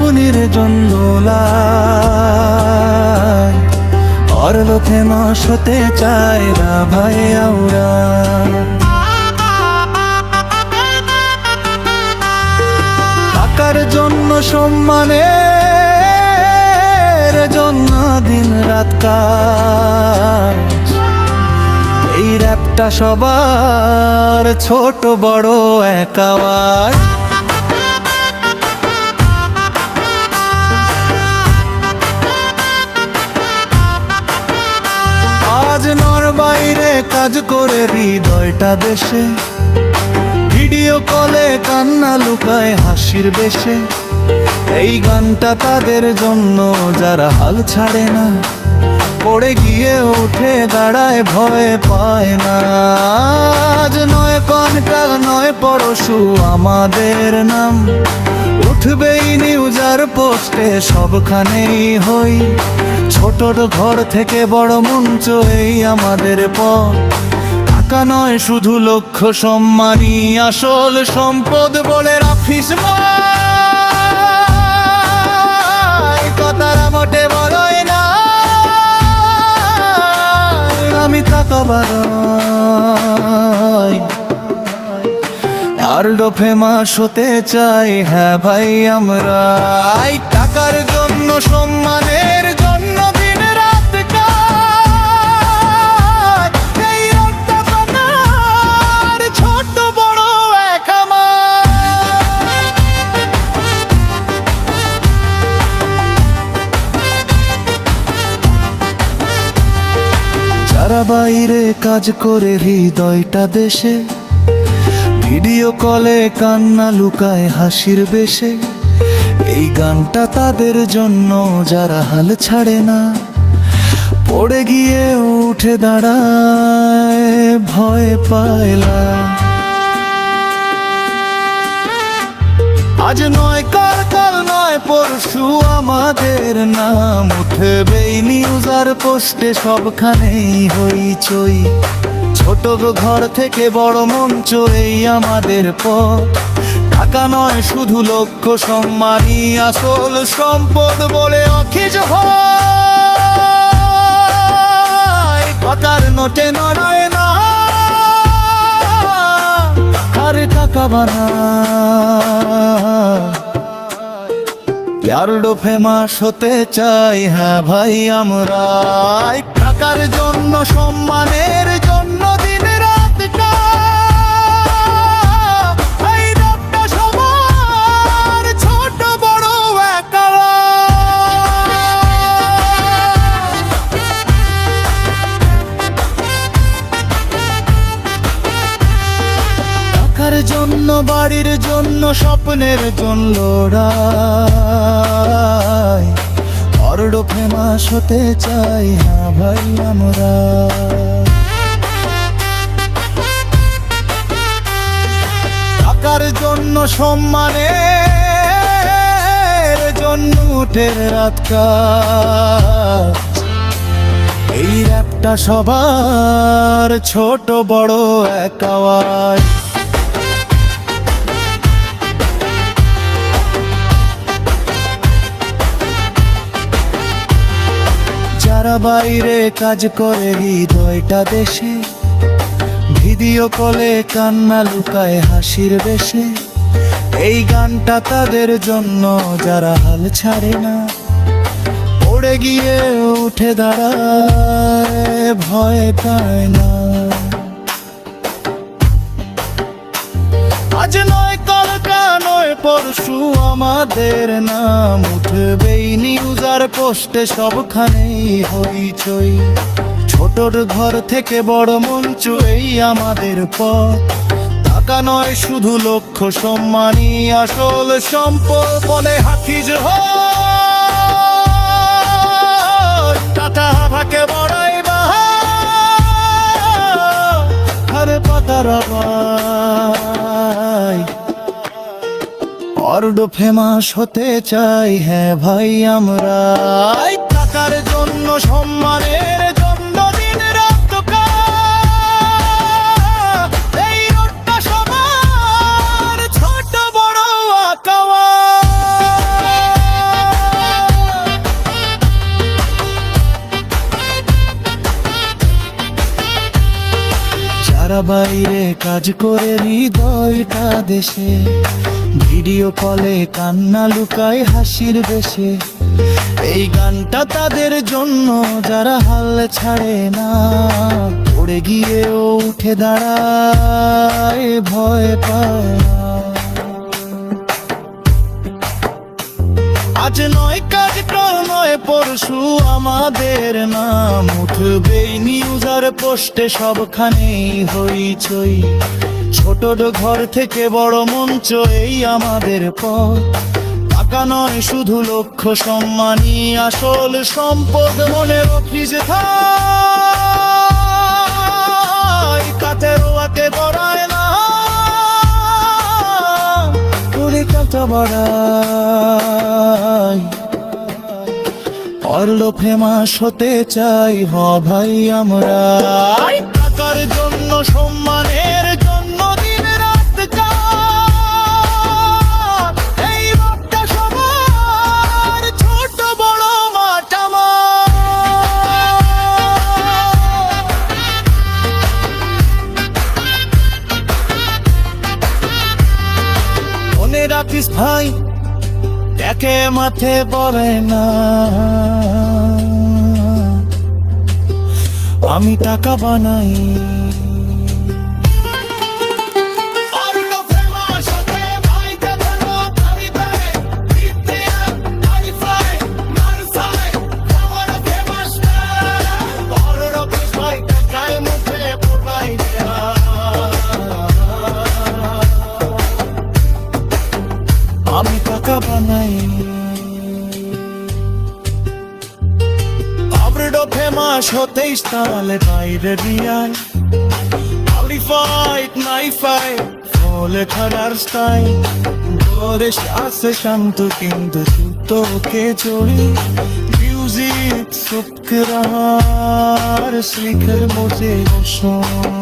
আপনির জন্য লাই অর্লো ফেমাস হতে চাই না ভাই আমরা। টাকার জন্য সম্মানের জন্য দিন রাত কাজ, এই র্যাপটা সবার ছোট বড় এক আওয়াজ। আজ নর বাইরে কাজ করে হৃদয়টা দেশে, ভিডিও কলে কান্না লুকায় হাসির বেশে। এই গানটা তাদের জন্য যারা হাল ছাড়ে না, পড়ে গিয়ে উঠে দাঁড়ায় ভয় পায় না। আজ নয় কনকাল নয় পরশু আমাদের নাম উঠবেই নিউজ আর পোস্টে সবখানেই হই। ছোটর ঘর থেকে বড় মঞ্চ এই আমাদের পথ। টাকা নয় শুধু লক্ষ্য, সম্মানই আসল সম্পদ বলে রাখিস ভাই। কথাটা মোটে বড়ই না, আমি টাকা বাড়াই আরো ফেমাস হতে চাই, হ্যাঁ ভাই আমরা। টাকার জন্য সম্মানের জন্য দিন রাত কাজ, এই রক্ত পাতার ছোট বড় এক আমার। যারা বাইরে কাজ করে হৃদয়টা দেশে, ভিডিও কলে কান্না লুকায় হাসির বেশে। এই গানটা তাদের জন্য যারা হাল ছাড়ে না, পড়ে গিয়ে উঠে দাঁড়ায় ভয় পায় না। আজ নয় কাল কাল নয় পরশু আমাদের নাম উঠবেই নিউজ আর পোস্টে সবখানেই হইচই। ছোট ঘর থেকে বড় মঞ্চ এই আমাদের পথ। টাকা নয় শুধু লক্ষ্য, সম্মানই আসল সম্পদ বলে অখিজ হয়। কথার নোটে নড়ায় না, আর টাকা বানা আরো ফেমাস হতে চাই, হ্যাঁ ভাই আমরা। টাকার জন্য সম্মানের জন্য দিন রাত কাজ, এই রক্তটা সবার ছোট বড় এক আওয়াজ। টাকার জন্য বাড়ির জন্য স্বপ্নের জন্য লড়াই অর্ডো ফেমাস হতে চাই, হ্যাঁ ভাই আমরা। টাকার জন্য সম্মানের জন্য উঠে রাত কাজ, এই র্যাপটা সবার ছোট বড় এক আওয়াজ। যারা বাইরে কাজ করে হৃদয়টা দেশে, ভিডিও কলে কান্না লুকায় হাসির বেশে। এই গানটা তাদের জন্য যারা হাল ছাড়ে না, পড়ে গিয়ে উঠে দাঁড়ায় ভয় পায় না। আজ নয় কালকা নয় পরশু আমাদের নাম উঠবেই নিউজ আর পোস্টে সবখানেই হইচই। ছোটর ঘর থেকে বড় মঞ্চ এই আমাদের পথ। টাকা নয় শুধু লক্ষ্য, সম্মানই আসল সম্পদ বলে হাফিজ হয়। টাকা ভাকে বড়াই বাহারে পাতার ভাই অর্ডো ফেমাস হতে চাই, হ্যাঁ ভাই আমরা। টাকার জন্য সম্মানের জন্য দিন রাত কাজ, এই রোডটা সবার ছোট বড় আকাওয়া। বাইরে কাজ করে হৃদয়টা দেশে, ভিডিও কলে কান্না লুকায় হাসির বেশে। এই গানটা তাদের জন্য যারা হাল ছাড়ে না, পড়ে গিয়েও উঠে দাঁড়ায়, ভয় পায় না। আজ নয় কাজ কাল নয় পরশু আমাদের নাম উঠবে নিউজ আর পোস্টে, সবখানেই হইচই। ছোট ঘর থেকে বড় মঞ্চ এই আমাদের পথ, টাকা নয় শুধু লক্ষ্য সম্মানই আসল সম্পদ। মনের অফিস ভাই কাতের ওয়াকে বড়ায় না, তোরে কাটা বাড়াই। অর্ল ফেমাস হতে চাই হ ভাই আমরা, টাকার জন্য সম্মানের জন্য দিন রাত কাজ। এই বার্তা সবার, ছোট বড় মাঠ আমার। মনে রাখিস ভাই, একে মাঠে পড়ে না, আমি টাকা বানাই। আমি টাকা বানাই। আবরেডো ফেমাস হতেই তাহলে বাইরে রিয়াল, কোয়ালিফাইড নাই ফাই ফলে খারার স্টাইল। ঘরে আসে শান্ত কিন্তু তোকে চড়ি, মিউজিক সুপকে রাহার শিখর মোজে শোন।